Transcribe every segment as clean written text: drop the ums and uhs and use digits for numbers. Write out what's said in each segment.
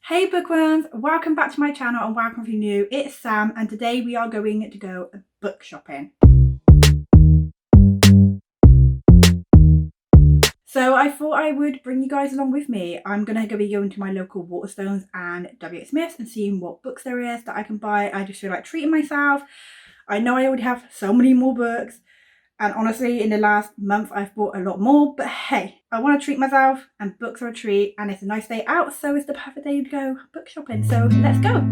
Hey bookworms, welcome back to my channel and welcome if you're new. It's Sam and today we are going to go book shopping. So I thought I would bring you guys along with me. I'm going to be going to my local Waterstones and WhSmiths and seeing what books there is that I can buy. I just feel like treating myself. I know I already have so many more books. And honestly, in the last month, I've bought a lot more. But hey, I want to treat myself and books are a treat. And it's a nice day out, so it's the perfect day to go book shopping. So let's go.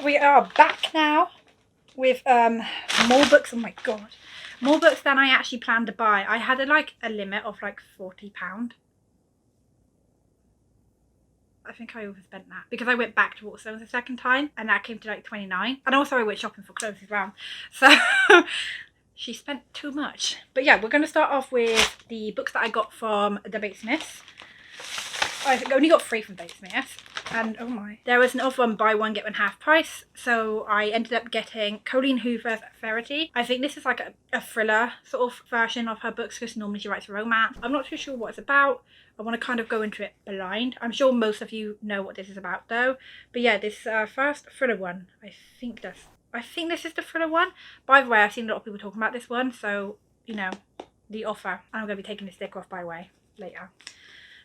We are back now with more books. Oh my god, more books than I actually planned to buy. I had a limit of like £40. I think I overspent that because I went back to Waterstones a second time and that came to like 29, and also I went shopping for clothes as well, so she spent too much. But yeah, we're going to start off with the books that I got from WhSmiths. I only got 3 from WhSmiths. And oh my, there was an offer on buy one get one half price, so I ended up getting Colleen Hoover's Verity. I think this is like a thriller sort of version of her books because normally she writes romance. I'm not too sure what it's about. I want to kind of go into it blind. I'm sure most of you know what this is about though. But yeah, this first thriller one, I think this is the thriller one. By the way, I've seen a lot of people talking about this one, so you know, the offer. I'm going to be taking the sticker off by the way later,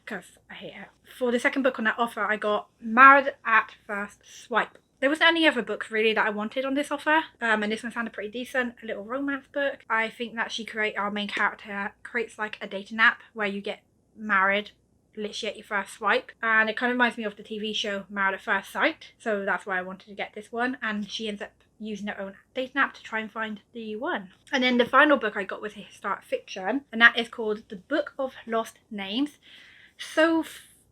because I hate it. For the second book on that offer, I got Married at First Swipe. There wasn't any other books really that I wanted on this offer, and this one sounded pretty decent. A little romance book. I think that our main character creates like a dating app where you get married literally at your first swipe, and it kind of reminds me of the TV show Married at First Sight, so that's why I wanted to get this one. And she ends up using her own dating app to try and find the one. And then the final book I got was a historic fiction, and that is called The Book of Lost Names. So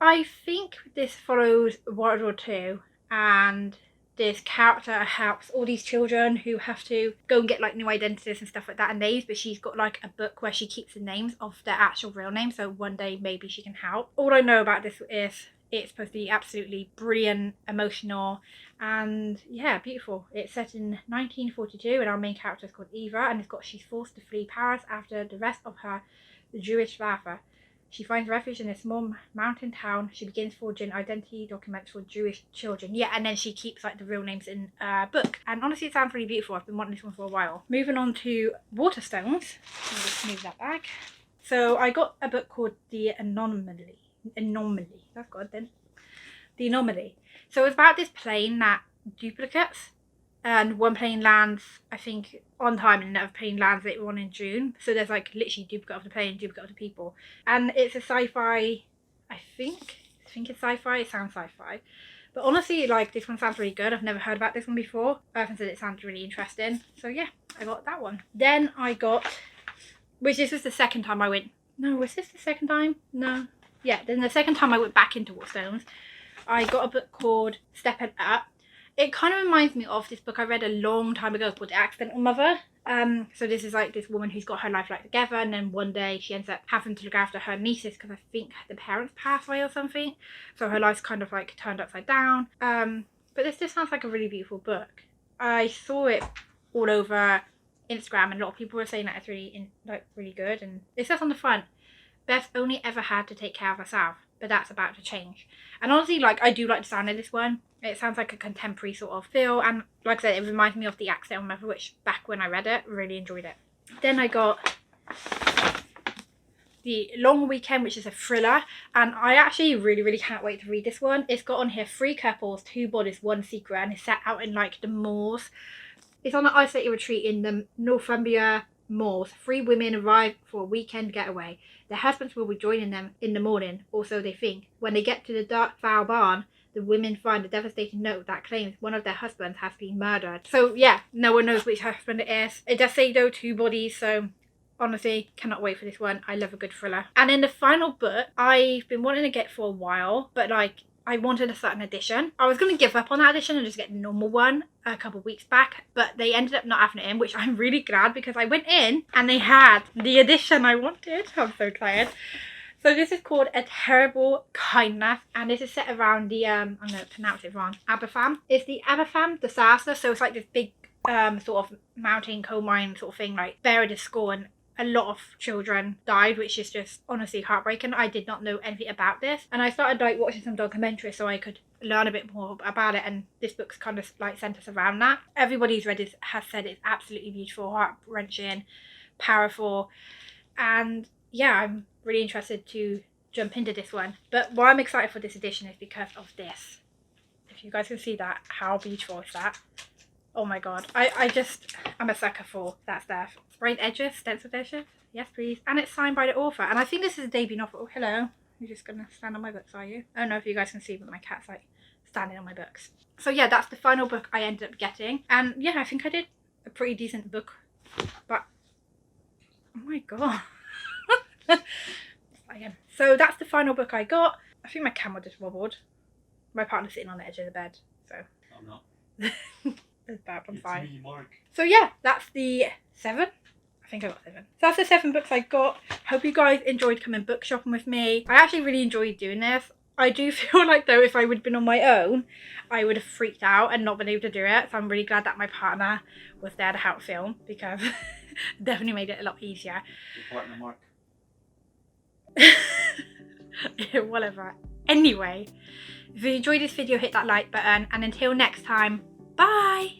I think this follows World War II, and this character helps all these children who have to go and get like new identities and stuff like that and names, but she's got like a book where she keeps the names of their actual real names, so one day maybe she can help. All I know about this is it's supposed to be absolutely brilliant, emotional, and yeah, beautiful. It's set in 1942 and our main character is called Eva, and she's forced to flee Paris after the rest of her Jewish father. She finds refuge in a small mountain town. She begins forging identity documents for Jewish children. Yeah, and then she keeps like the real names in a book. And honestly, it sounds really beautiful. I've been wanting this one for a while. Moving on to Waterstones. I'll just move that back. So I got a book called The Anomaly. That's good then. The Anomaly. So it's about this plane that duplicates. And one plane lands, I think, on time, and another plane lands later on in June. So there's like literally duplicate of the plane, duplicate of the people. And it's a sci-fi, I think it's sci-fi, it sounds sci-fi. But honestly, like, this one sounds really good. I've never heard about this one before. I often said it sounds really interesting. So yeah, I got that one. Then I got, which this was the second time I went, no, was this the second time? No. Yeah, then the second time I went back into Waterstones, I got a book called Stepping Up. It kind of reminds me of this book I read a long time ago called The Accidental Mother. So this is like this woman who's got her life like together, and then one day she ends up having to look after her nieces because I think the parents pass away or something. So her life's kind of like turned upside down. But this just sounds like a really beautiful book. I saw it all over Instagram, and a lot of people were saying that it's really good. And it says on the front, Beth only ever had to take care of herself, but that's about to change. And honestly, like, I do like the sound of this one. It sounds like a contemporary sort of feel, and like I said, it reminds me of The Accidental Mother, which back when I read it, really enjoyed it. Then I got The Long Weekend, which is a thriller, and I actually really can't wait to read this one. It's got on here 3 couples, 2 bodies, 1 secret, and it's set out in like the moors. It's on an isolated retreat in the Northumbria moors. 3 women arrive for a weekend getaway. Their husbands will be joining them in the morning, or so they think. When they get to the dark foul barn, the women find a devastating note that claims one of their husbands has been murdered. So yeah, no one knows which husband it is. It does say though 2 bodies, so honestly, cannot wait for this one. I love a good thriller. And then the final book I've been wanting to get for a while, but like, I wanted a certain edition. I was going to give up on that edition and just get the normal one a couple of weeks back, but they ended up not having it in, which I'm really glad, because I went in and they had the edition I wanted. I'm so tired. So this is called A Terrible Kindness, and this is set around the, I'm going to pronounce it wrong, Aberfan. It's the Aberfan disaster, so it's like this big sort of mountain coal mine sort of thing, like buried at school, and a lot of children died, which is just honestly heartbreaking. I did not know anything about this, and I started like watching some documentaries so I could learn a bit more about it, and this book's kind of like centers around that. Everybody who's read it has said it's absolutely beautiful, heart-wrenching, powerful, and yeah, I'm really interested to jump into this one. But why I'm excited for this edition is because of this. If you guys can see that, how beautiful is that? Oh my god, I'm a sucker for that stuff. Sprayed edges, stenciled edges, yes please. And it's signed by the author, and I think this is a debut novel. Oh, hello, you're just gonna stand on my books, are you? I don't know if you guys can see, but my cat's like standing on my books. So yeah, that's the final book I ended up getting, and yeah, I think I did a pretty decent book. But oh my god. Again. So that's the final book I got. I think my camera just wobbled. My partner's sitting on the edge of the bed, so I'm not. It's bad, I'm It's fine. me, Mark. So yeah, that's the 7. I think I got 7. So that's the 7 books I got. Hope you guys enjoyed coming book shopping with me. I actually really enjoyed doing this. I do feel like though if I would have been on my own, I would have freaked out and not been able to do it. So I'm really glad that my partner was there to help film, because it definitely made it a lot easier. Your partner, Mark. Yeah, whatever. Anyway, if you enjoyed this video, hit that like button, and until next time, bye!